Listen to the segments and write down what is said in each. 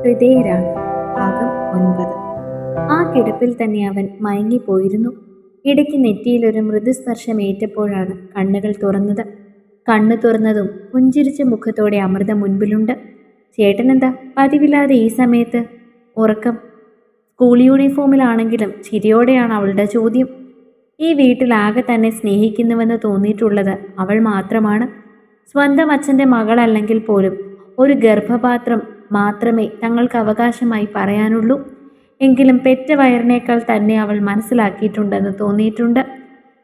ഹൃദയരാഗം ഭാഗം 9. ആ കിടപ്പിൽ തന്നെ അവൻ മയങ്ങിപ്പോയിരുന്നു. ഇടയ്ക്ക് നെറ്റിയിൽ ഒരു മൃദുസ്പർശമേറ്റപ്പോഴാണ് കണ്ണുകൾ തുറന്നത്. കണ്ണു തുറന്നതും പുഞ്ചിരിച്ച മുഖത്തോടെ അമൃത മുൻപിലുണ്ട്. ചേട്ടനെന്താ പതിവില്ലാതെ ഈ സമയത്ത്? ഉറക്കം. സ്കൂൾ യൂണിഫോമിലാണെങ്കിലും ചിരിയോടെയാണ് അവളുടെ ചോദ്യം. ഈ വീട്ടിലാകെ തന്നെ സ്നേഹിക്കുന്നുവെന്ന് തോന്നിയിട്ടുള്ളത് അവൾ മാത്രമാണ്. സ്വന്തം അച്ഛൻ്റെ മകളല്ലെങ്കിൽ പോലും ഒരു ഗർഭപാത്രം മാത്രമേ തങ്ങൾക്ക് അവകാശമായി പറയാനുള്ളൂ. എങ്കിലും പെറ്റ വയറിനേക്കാൾ തന്നെ അവൾ മനസ്സിലാക്കിയിട്ടുണ്ടെന്ന് തോന്നിയിട്ടുണ്ട്,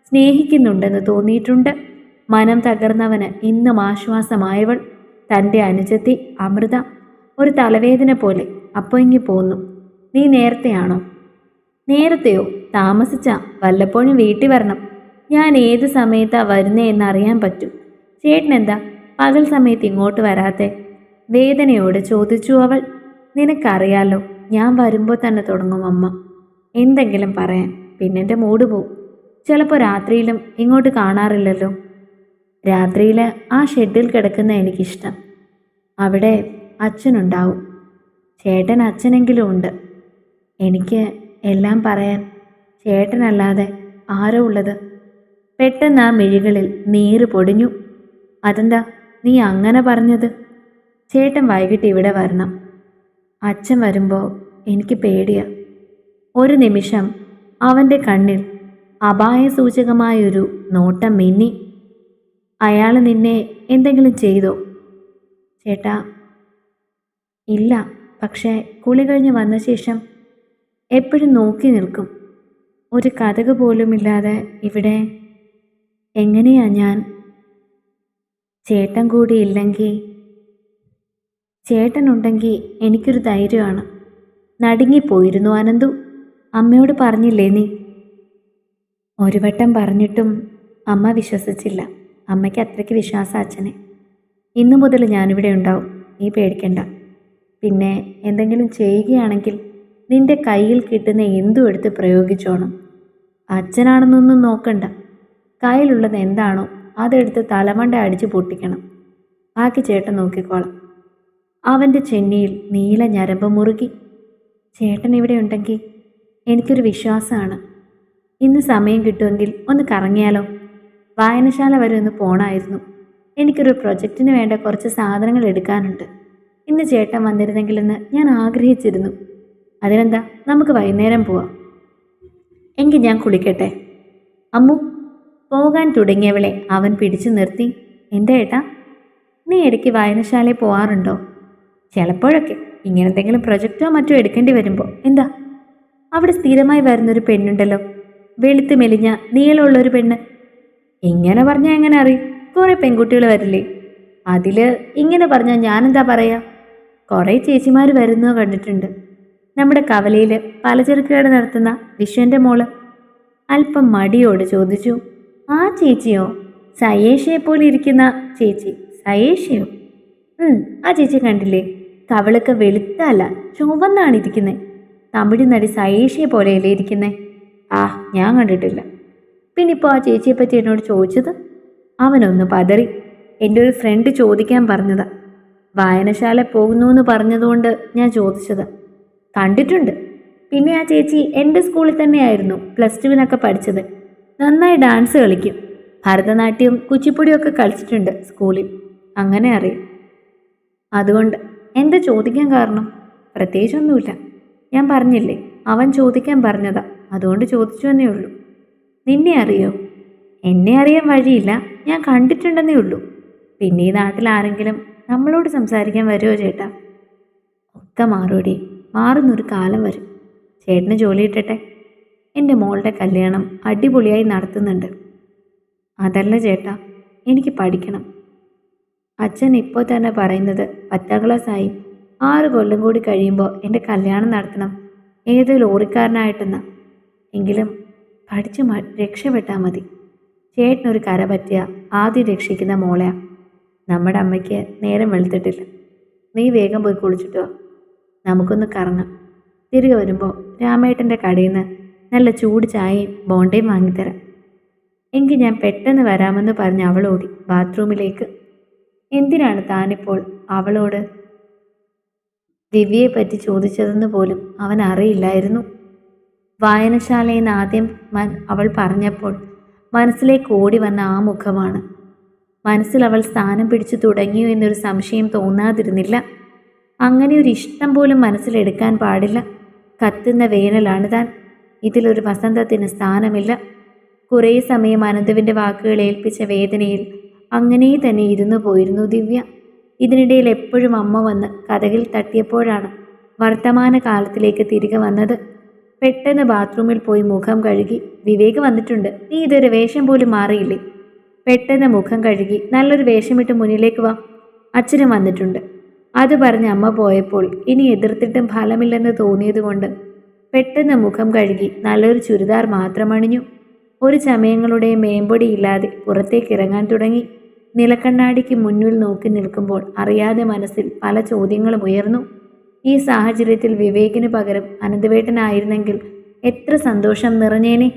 സ്നേഹിക്കുന്നുണ്ടെന്ന് തോന്നിയിട്ടുണ്ട്. മനം തകർന്നവന് ഇന്നും ആശ്വാസമായവൾ തൻ്റെ അനുജത്തി അമൃത. ഒരു തലവേദന പോലെ അപ്പൊങ്ങി പോന്നു. നീ നേരത്തെയാണോ? നേരത്തെയോ? താമസിച്ചാ വല്ലപ്പോഴും വീട്ടിൽ വരണം. ഞാൻ ഏത് സമയത്താ വരുന്നേ എന്നറിയാൻ പറ്റും. ചേട്ടനെന്താ പകൽ സമയത്ത് ഇങ്ങോട്ട് വരാത്തെ? വേദനയോടെ ചോദിച്ചു അവൾ. നിനക്കറിയാലോ, ഞാൻ വരുമ്പോൾ തന്നെ തുടങ്ങും അമ്മ എന്തെങ്കിലും പറയാൻ. പിന്നെ എൻ്റെ മൂഡ് പോവും. ചിലപ്പോൾ രാത്രിയിലും ഇങ്ങോട്ട് കാണാറില്ലല്ലോ. രാത്രിയിൽ ആ ഷെഡിൽ കിടക്കുന്ന എനിക്കിഷ്ടം. അവിടെ അച്ഛനുണ്ടാവും. ചേട്ടൻ അച്ഛനെങ്കിലും ഉണ്ട്. എനിക്ക് എല്ലാം പറയാൻ ചേട്ടനല്ലാതെ ആരോ ഉള്ളത്? പെട്ടെന്ന് ആ മിഴികളിൽ നീര് പൊടിഞ്ഞു. അതെന്താ നീ അങ്ങനെ പറഞ്ഞത്? ചേട്ടൻ വൈകിട്ട് ഇവിടെ വരണം. അച്ഛൻ വരുമ്പോൾ എനിക്ക് പേടിയാ. ഒരു നിമിഷം അവൻ്റെ കണ്ണിൽ അപായസൂചകമായൊരു നോട്ടം മിന്നി. അയാൾ നിന്നെ എന്തെങ്കിലും ചെയ്തോ? ചേട്ടാ, ഇല്ല. പക്ഷേ കുളി കഴിഞ്ഞ് വന്ന ശേഷം എപ്പോഴും നോക്കി നിൽക്കും. ഒരു കതക് പോലുമില്ലാതെ ഇവിടെ എങ്ങനെയാ ഞാൻ? ചേട്ടൻ കൂടി ഇല്ലെങ്കിൽ? ചേട്ടനുണ്ടെങ്കിൽ എനിക്കൊരു ധൈര്യമാണ്. നടുങ്ങിപ്പോയിരുന്നു അനന്തു. അമ്മയോട് പറഞ്ഞില്ലേ നീ? ഒരു വട്ടം പറഞ്ഞിട്ടും അമ്മ വിശ്വസിച്ചില്ല. അമ്മയ്ക്ക് അത്രയ്ക്ക് വിശ്വാസം അച്ഛനെ. ഇന്നു മുതൽ ഞാനിവിടെ ഉണ്ടാവും, നീ പേടിക്കണ്ട. പിന്നെ എന്തെങ്കിലും ചെയ്യുകയാണെങ്കിൽ നിന്റെ കയ്യിൽ കിട്ടുന്ന എന്തും എടുത്ത് പ്രയോഗിച്ചോണം. അച്ഛനാണെന്നൊന്നും നോക്കണ്ട. കയ്യിലുള്ളത് എന്താണോ അതെടുത്ത് തലമണ്ട അടിച്ച് പൊട്ടിക്കണം. ബാക്കി ചേട്ടൻ നോക്കിക്കോളാം. അവൻ്റെ ചെന്നിയിൽ നീല ഞരമ്പ് മുറുകി. ചേട്ടൻ ഇവിടെ ഉണ്ടെങ്കിൽ എനിക്കൊരു വിശ്വാസമാണ്. ഇന്ന് സമയം കിട്ടുമെങ്കിൽ ഒന്ന് കറങ്ങിയാലോ? വായനശാല വരെ ഒന്ന് പോണമായിരുന്നു. എനിക്കൊരു പ്രൊജക്റ്റിന് വേണ്ട കുറച്ച് സാധനങ്ങൾ എടുക്കാനുണ്ട്. ഇന്ന് ചേട്ടൻ വന്നിരുന്നെങ്കിലെന്ന് ഞാൻ ആഗ്രഹിച്ചിരുന്നു. അതിനെന്താ, നമുക്ക് വൈകുന്നേരം പോവാം. എങ്കിൽ ഞാൻ കുളിക്കട്ടെ. അമ്മു. പോകാൻ തുടങ്ങിയവളെ അവൻ പിടിച്ചു നിർത്തി. എന്താ ഏട്ടാ? നീ ഇടയ്ക്ക് വായനശാലയിൽ പോവാറുണ്ടോ? ചിലപ്പോഴൊക്കെ ഇങ്ങനെ എന്തെങ്കിലും പ്രൊജക്റ്റോ മറ്റോ എടുക്കേണ്ടി വരുമ്പോൾ. എന്താ? അവിടെ സ്ഥിരമായി വരുന്നൊരു പെണ്ണുണ്ടല്ലോ, വെളുത്ത് മെലിഞ്ഞ നീളമുള്ളൊരു പെണ്ണ്. ഇങ്ങനെ പറഞ്ഞാൽ എങ്ങനെ അറിയും? കുറേ പെൺകുട്ടികൾ വരില്ലേ? അതിൽ ഇങ്ങനെ പറഞ്ഞാൽ ഞാനെന്താ പറയാ? കുറേ ചേച്ചിമാർ വരുന്നോ കണ്ടിട്ടുണ്ട്. നമ്മുടെ കവലയിൽ പലചരക്ക് കട നടത്തുന്ന വിശ്വൻ്റെ മോള്. അല്പം മടിയോട് ചോദിച്ചു. ആ ചേച്ചിയോ? സയേഷയെ പോലെ ഇരിക്കുന്ന ചേച്ചി. സയേഷയോ? ആ ചേച്ചി കണ്ടില്ലേ? കവളൊക്കെ വെളുത്തല്ല, ചുവന്നാണ് ഇരിക്കുന്നത്. തമിഴ് നടി സയേഷയെ പോലെയല്ലേ ഇരിക്കുന്നത്? ആ, ഞാൻ കണ്ടിട്ടില്ല. പിന്നിപ്പോൾ ആ ചേച്ചിയെ പറ്റി എന്നോട് ചോദിച്ചത്? അവനൊന്ന് പതറി. എൻ്റെ ഒരു ഫ്രണ്ട് ചോദിക്കാൻ പറഞ്ഞതാ. വായനശാല പോകുന്നു എന്ന് പറഞ്ഞതുകൊണ്ട് ഞാൻ ചോദിച്ചത്. കണ്ടിട്ടുണ്ട്. പിന്നെ ആ ചേച്ചി എൻ്റെ സ്കൂളിൽ തന്നെയായിരുന്നു +2-നൊക്കെ പഠിച്ചത്. നന്നായി ഡാൻസ് കളിക്കും. ഭരതനാട്യവും കുച്ചിപ്പുടിയൊക്കെ കളിച്ചിട്ടുണ്ട് സ്കൂളിൽ. അങ്ങനെ അറിയാം. അതുകൊണ്ട് എന്താ ചോദിക്കാൻ കാരണം? പ്രത്യേകിച്ചൊന്നുമില്ല. ഞാൻ പറഞ്ഞില്ലേ, അവൻ ചോദിക്കാൻ പറഞ്ഞതാ. അതുകൊണ്ട് ചോദിച്ചു എന്നേ ഉള്ളൂ. നിന്നെ അറിയോ? എന്നെ അറിയാൻ വഴിയില്ല, ഞാൻ കണ്ടിട്ടുണ്ടെന്നേ ഉള്ളൂ. പിന്നെ ഈ നാട്ടിൽ ആരെങ്കിലും നമ്മളോട് സംസാരിക്കാൻ വരുമോ ചേട്ടാ? ഒക്കെ മാറൂടി. മാറുന്നൊരു കാലം വരും. ചേട്ടന് ജോലി ഇട്ടട്ടെ. എൻ്റെ മോളുടെ കല്യാണം അടിപൊളിയായി നടത്തുന്നുണ്ട്. അതല്ല ചേട്ടാ, എനിക്ക് പഠിക്കണം. അച്ഛൻ ഇപ്പോൾ തന്നെ പറയുന്നത് 10ാം ക്ലാസ്സായി 6 കൊല്ലം കൂടി കഴിയുമ്പോൾ എൻ്റെ കല്യാണം നടത്തണം, ഏത് ലോറിക്കാരനായിട്ടെന്നാ. എങ്കിലും പഠിച്ച് രക്ഷപ്പെട്ടാൽ മതി. ചേട്ടനൊരു കര പറ്റിയ ആദ്യം രക്ഷിക്കുന്ന മോളെയാ. നമ്മുടെ അമ്മയ്ക്ക് നേരം വെളുത്തിട്ടില്ല. നീ വേഗം പോയി കുളിച്ചിട്ടോ. നമുക്കൊന്ന് കറങ്ങാം. തിരികെ വരുമ്പോൾ രാമേട്ടൻ്റെ കടയിൽ നിന്ന് നല്ല ചൂട് ചായയും ബോണ്ടയും വാങ്ങിത്തരാം. എങ്കിൽ ഞാൻ പെട്ടെന്ന് വരാമെന്ന് പറഞ്ഞ് അവളോടി ബാത്റൂമിലേക്ക്. എന്തിനാണ് താനിപ്പോൾ അവളോട് ദിവ്യയെപ്പറ്റി ചോദിച്ചതെന്ന് പോലും അവൻ അറിയില്ലായിരുന്നു. വായനശാലയിൽ നിന്ന് ആദ്യം അവൾ പറഞ്ഞപ്പോൾ മനസ്സിലേക്ക് ഓടി വന്ന ആ മുഖമാണ്. മനസ്സിൽ അവൾ സ്ഥാനം പിടിച്ചു തുടങ്ങിയോ എന്നൊരു സംശയം തോന്നാതിരുന്നില്ല. അങ്ങനെ ഒരു ഇഷ്ടം പോലും മനസ്സിലെടുക്കാൻ പാടില്ല. കത്തുന്ന വേനലാണ് താൻ. ഇതിലൊരു വസന്തത്തിന് സ്ഥാനമില്ല. കുറേ സമയം അനന്തുവിൻ്റെ വാക്കുകൾ ഏൽപ്പിച്ച വേദനയിൽ അങ്ങനെ തന്നെ ഇരുന്നു പോയിരുന്നു ദിവ്യ. ഇതിനിടയിൽ എപ്പോഴും അമ്മ വന്ന് കതകിൽ തട്ടിയപ്പോഴാണ് വർത്തമാന കാലത്തിലേക്ക് തിരികെ വന്നത്. പെട്ടെന്ന് ബാത്റൂമിൽ പോയി മുഖം കഴുകി. വിവേക് വന്നിട്ടുണ്ട്, നീ ഇതൊരു വേഷം പോലും മാറിയില്ലേ? പെട്ടെന്ന് മുഖം കഴുകി നല്ലൊരു വേഷമിട്ട് മുന്നിലേക്ക് വാ, അച്ഛനും വന്നിട്ടുണ്ട്. അത് പറഞ്ഞ് അമ്മ പോയപ്പോൾ ഇനി എതിർത്തിട്ടും ഫലമില്ലെന്ന് തോന്നിയതുകൊണ്ട് പെട്ടെന്ന് മുഖം കഴുകി നല്ലൊരു ചുരിദാർ മാത്രം അണിഞ്ഞു. ഒരു ചമയങ്ങളുടെ മേമ്പൊടിയില്ലാതെ പുറത്തേക്ക് ഇറങ്ങാൻ തുടങ്ങി. നിലക്കണ്ണാടിക്ക് മുന്നിൽ നോക്കി നിൽക്കുമ്പോൾ അറിയാതെ മനസ്സിൽ പല ചോദ്യങ്ങളും ഉയർന്നു. ഈ സാഹചര്യത്തിൽ വിവേകിന് പകരം അനന്തവേട്ടനായിരുന്നെങ്കിൽ എത്ര സന്തോഷം നിറഞ്ഞേനെ.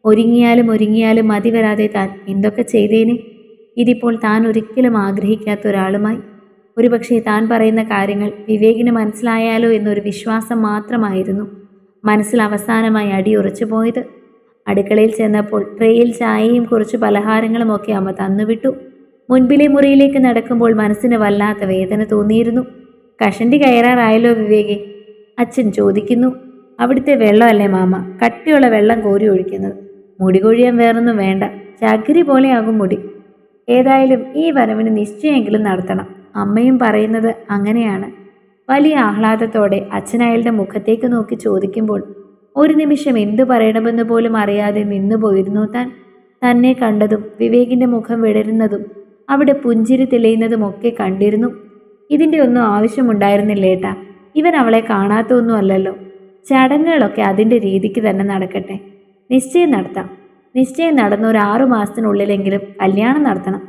ഒരുങ്ങിയാലും മതി വരാതെ താൻ എന്തൊക്കെ ചെയ്തേനെ. ഇതിപ്പോൾ താൻ ഒരിക്കലും ആഗ്രഹിക്കാത്ത ഒരാളുമായി. ഒരുപക്ഷെ താൻ പറയുന്ന കാര്യങ്ങൾ വിവേകിന് മനസ്സിലായാലോ എന്നൊരു വിശ്വാസം മാത്രമായിരുന്നു മനസ്സിൽ അവസാനമായി അടിയുറച്ചു പോയത്. അടുക്കളയിൽ ചെന്നപ്പോൾ ട്രേയിൽ ചായയും കുറച്ച് പലഹാരങ്ങളുമൊക്കെ അമ്മ തന്നുവിട്ടു. മുൻപിലെ മുറിയിലേക്ക് നടക്കുമ്പോൾ മനസ്സിന് വല്ലാത്ത വേദന തോന്നിയിരുന്നു. കഷണ്ടി കയറാറായല്ലോ വിവേകെ, അച്ഛൻ ചോദിക്കുന്നു. അവിടുത്തെ വെള്ളമല്ലേ മാമ, കട്ടിയുള്ള വെള്ളം കോരി ഒഴിക്കുന്നത്. മുടി കൊഴിയാൻ വേറൊന്നും വേണ്ട, ചകിരി പോലെയാകും മുടി. ഏതായാലും ഈ വരവിന് നിശ്ചയെങ്കിലും നടത്തണം. അമ്മയും പറയുന്നത് അങ്ങനെയാണ്. വലിയ ആഹ്ലാദത്തോടെ അച്ഛനയാളുടെ മുഖത്തേക്ക് നോക്കി ചോദിക്കുമ്പോൾ ഒരു നിമിഷം എന്തു പറയണമെന്ന് പോലും അറിയാതെ നിന്നുപോയിരുന്നു താൻ. തന്നെ കണ്ടതും വിവേകിൻ്റെ മുഖം വിടരുന്നതും അവിടെ പുഞ്ചിരി തെളിയുന്നതുമൊക്കെ കണ്ടിരുന്നു. ഇതിൻ്റെ ഒന്നും ആവശ്യമുണ്ടായിരുന്നില്ലേട്ടാ, ഇവൻ അവളെ കാണാത്തൊന്നും അല്ലല്ലോ. ചടങ്ങുകളൊക്കെ അതിൻ്റെ രീതിക്ക് തന്നെ നടക്കട്ടെ. നിശ്ചയം നടത്താം. നിശ്ചയം നടന്ന ഒരു 6 മാസത്തിനുള്ളിലെങ്കിലും കല്യാണം നടത്തണം.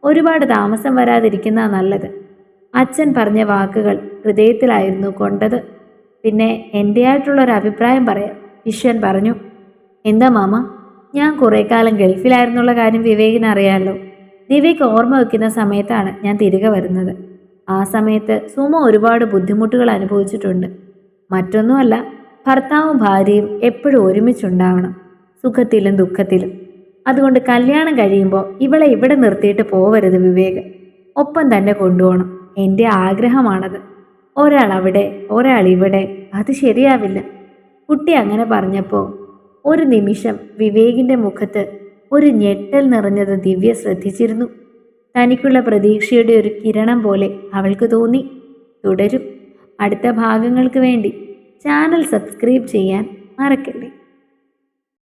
ഒരുപാട് താമസം വരാതിരിക്കുന്ന നല്ലത്. അച്ഛൻ പറഞ്ഞ വാക്കുകൾ ഹൃദയത്തിലായിരുന്നു കൊണ്ടത്. പിന്നെ എൻ്റെയായിട്ടുള്ളൊരു അഭിപ്രായം പറയാം, വിശ്വൻ പറഞ്ഞു. എന്താ മാമ? ഞാൻ കുറേ കാലം ഗൾഫിലായിരുന്നുള്ള കാര്യം വിവേകിന് അറിയാമല്ലോ. വിവേക് ഓർമ്മ വയ്ക്കുന്ന സമയത്താണ് ഞാൻ തിരികെ വരുന്നത്. ആ സമയത്ത് സുമ ഒരുപാട് ബുദ്ധിമുട്ടുകൾ അനുഭവിച്ചിട്ടുണ്ട്. മറ്റൊന്നുമല്ല, ഭർത്താവും ഭാര്യയും എപ്പോഴും ഒരുമിച്ചുണ്ടാവണം, സുഖത്തിലും ദുഃഖത്തിലും. അതുകൊണ്ട് കല്യാണം കഴിയുമ്പോൾ ഇവളെ ഇവിടെ നിർത്തിയിട്ട് പോവരുത് വിവേക്. ഒപ്പം തന്നെ കൊണ്ടുപോകണം. എൻ്റെ ആഗ്രഹമാണത്. ഒരാൾ അവിടെ ഒരാൾ ഇവിടെ, അത് ശരിയാവില്ല. കുട്ടി അങ്ങനെ പറഞ്ഞപ്പോൾ ഒരു നിമിഷം വിവേകിൻ്റെ മുഖത്ത് ഒരു ഞെട്ടൽ നിറഞ്ഞത് ദിവ്യ ശ്രദ്ധിച്ചിരുന്നു. തനിക്കുള്ള പ്രതീക്ഷയുടെ ഒരു കിരണം പോലെ അവൾക്ക് തോന്നി. തുടരും. അടുത്ത ഭാഗങ്ങൾക്ക് വേണ്ടി ചാനൽ സബ്സ്ക്രൈബ് ചെയ്യാൻ മറക്കരുത്.